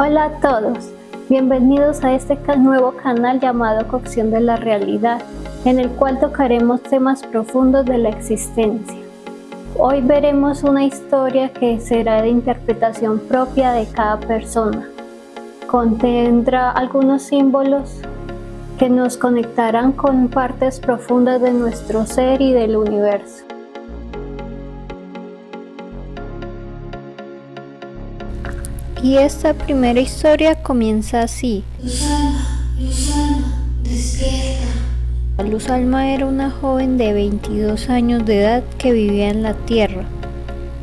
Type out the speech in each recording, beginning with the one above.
Hola a todos, bienvenidos a este nuevo canal llamado Cocción de la Realidad, en el cual tocaremos temas profundos de la existencia. Hoy veremos una historia que será de interpretación propia de cada persona. Contendrá algunos símbolos que nos conectarán con partes profundas de nuestro ser y del universo. Y esta primera historia comienza así. Luz Alma, despierta. Luz Alma era una joven de 22 años de edad que vivía en la Tierra.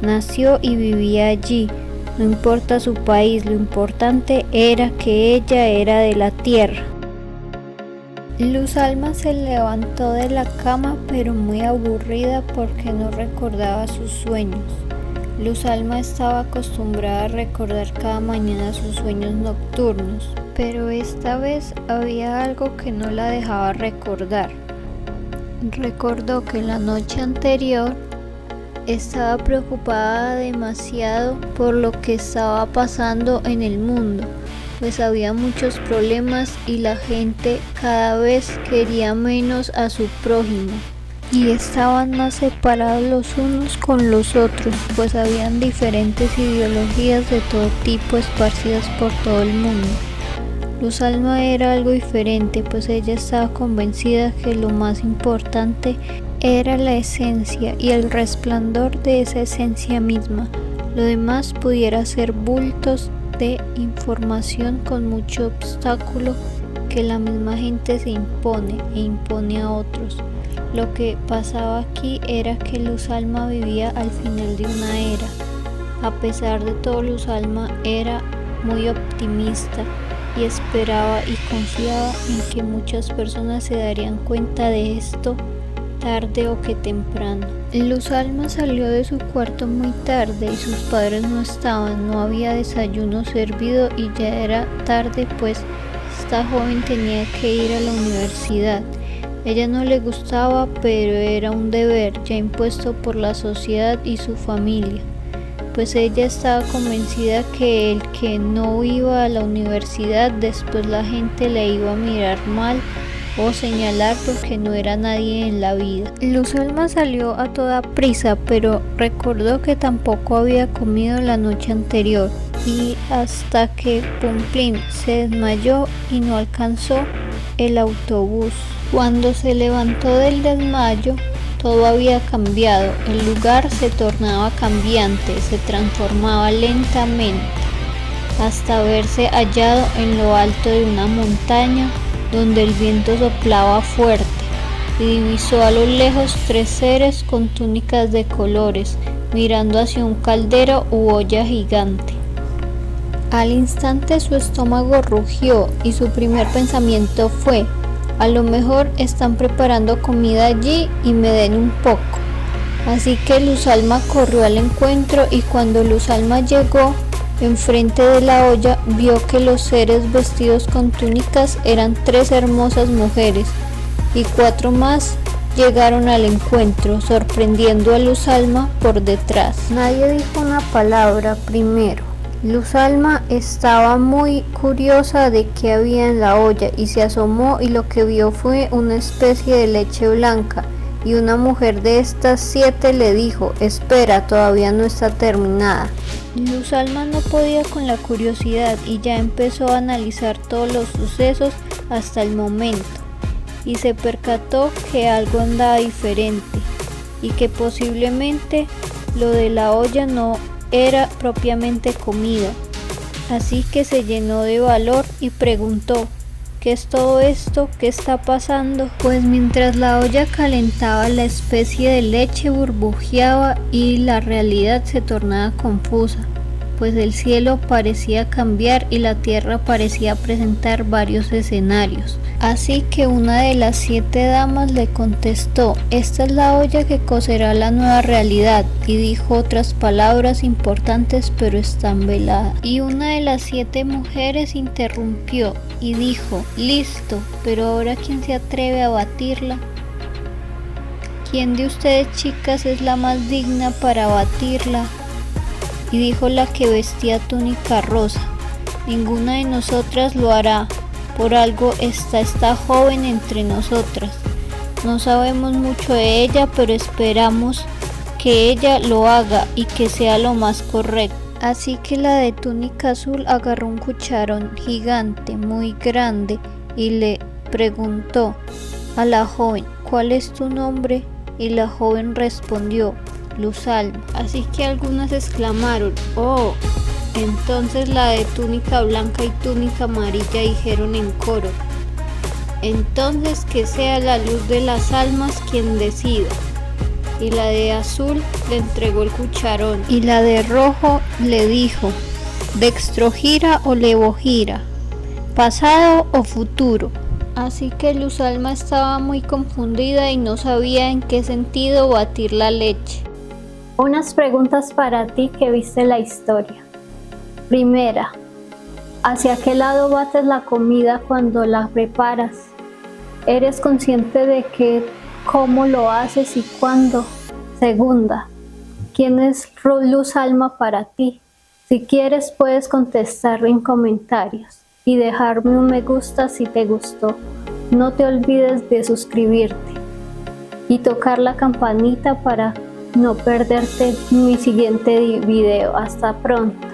Nació y vivía allí. No importa su país, lo importante era que ella era de la Tierra. Luz Alma se levantó de la cama, pero muy aburrida porque no recordaba sus sueños. Luz Alma estaba acostumbrada a recordar cada mañana sus sueños nocturnos, pero esta vez había algo que no la dejaba recordar. Recordó que la noche anterior estaba preocupada demasiado por lo que estaba pasando en el mundo, pues había muchos problemas y la gente cada vez quería menos a su prójimo. Y estaban más separados los unos con los otros, pues habían diferentes ideologías de todo tipo esparcidas por todo el mundo. Luz Alma era algo diferente, pues ella estaba convencida que lo más importante era la esencia y el resplandor de esa esencia misma. Lo demás pudiera ser bultos de información con mucho obstáculo que la misma gente se impone e impone a otros. Lo que pasaba aquí era que Luz Alma vivía al final de una era. A pesar de todo, Luz Alma era muy optimista y esperaba y confiaba en que muchas personas se darían cuenta de esto tarde o que temprano. Luz Alma salió de su cuarto muy tarde y sus padres no estaban, no había desayuno servido y ya era tarde, pues esta joven tenía que ir a la universidad. Ella no le gustaba, pero era un deber ya impuesto por la sociedad y su familia, pues ella estaba convencida que el que no iba a la universidad después la gente le iba a mirar mal o señalar porque no era nadie en la vida. Luz Alma salió a toda prisa, pero recordó que tampoco había comido la noche anterior y hasta que Pumplín se desmayó y no alcanzó el autobús. Cuando se levantó del desmayo, todo había cambiado. El lugar se tornaba cambiante, se transformaba lentamente, hasta verse hallado en lo alto de una montaña donde el viento soplaba fuerte, y divisó a lo lejos tres seres con túnicas de colores, mirando hacia un caldero u olla gigante. Al instante su estómago rugió y su primer pensamiento fue: a lo mejor están preparando comida allí y me den un poco. Así que Luz Alma corrió al encuentro y cuando Luz Alma llegó enfrente de la olla, vio que los seres vestidos con túnicas eran tres hermosas mujeres y cuatro más llegaron al encuentro, sorprendiendo a Luz Alma por detrás. Nadie dijo una palabra primero. Luz Alma estaba muy curiosa de qué había en la olla y se asomó y lo que vio fue una especie de leche blanca y una mujer de estas 7 le dijo: espera, todavía no está terminada. Luz Alma no podía con la curiosidad y ya empezó a analizar todos los sucesos hasta el momento y se percató que algo andaba diferente y que posiblemente lo de la olla no era propiamente comida, así que se llenó de valor y preguntó: ¿qué es todo esto? ¿Qué está pasando? Pues mientras la olla calentaba, la especie de leche burbujeaba y la realidad se tornaba confusa, pues el cielo parecía cambiar y la tierra parecía presentar varios escenarios. Así que una de las 7 damas le contestó: esta es la olla que cocerá la nueva realidad, y dijo otras palabras importantes pero están veladas. Y una de las 7 mujeres interrumpió y dijo: listo, pero ahora ¿quién se atreve a batirla? ¿Quién de ustedes, chicas, es la más digna para batirla? Y dijo la que vestía túnica rosa: Ninguna de nosotras lo hará. Por algo está esta joven entre nosotras. No sabemos mucho de ella, pero esperamos que ella lo haga y que sea lo más correcto. Así que la de túnica azul agarró un cucharón gigante, muy grande, y le preguntó a la joven: ¿cuál es tu nombre? Y la joven respondió: Luz Alma. Así que algunas exclamaron: ¡oh! Entonces la de túnica blanca y túnica amarilla dijeron en coro: entonces que sea la luz de las almas quien decida. Y la de azul le entregó el cucharón, y la de rojo le dijo: dextrogira o levogira, pasado o futuro. Así que Luz Alma estaba muy confundida y no sabía en qué sentido batir la leche. Unas preguntas para ti que viste la historia. Primera, ¿hacia qué lado bates la comida cuando la preparas? ¿Eres consciente de cómo lo haces y cuándo? Segunda, ¿quién es Luz Alma para ti? Si quieres puedes contestar en comentarios y dejarme un me gusta si te gustó. No te olvides de suscribirte y tocar la campanita para no perderte mi siguiente video. Hasta pronto.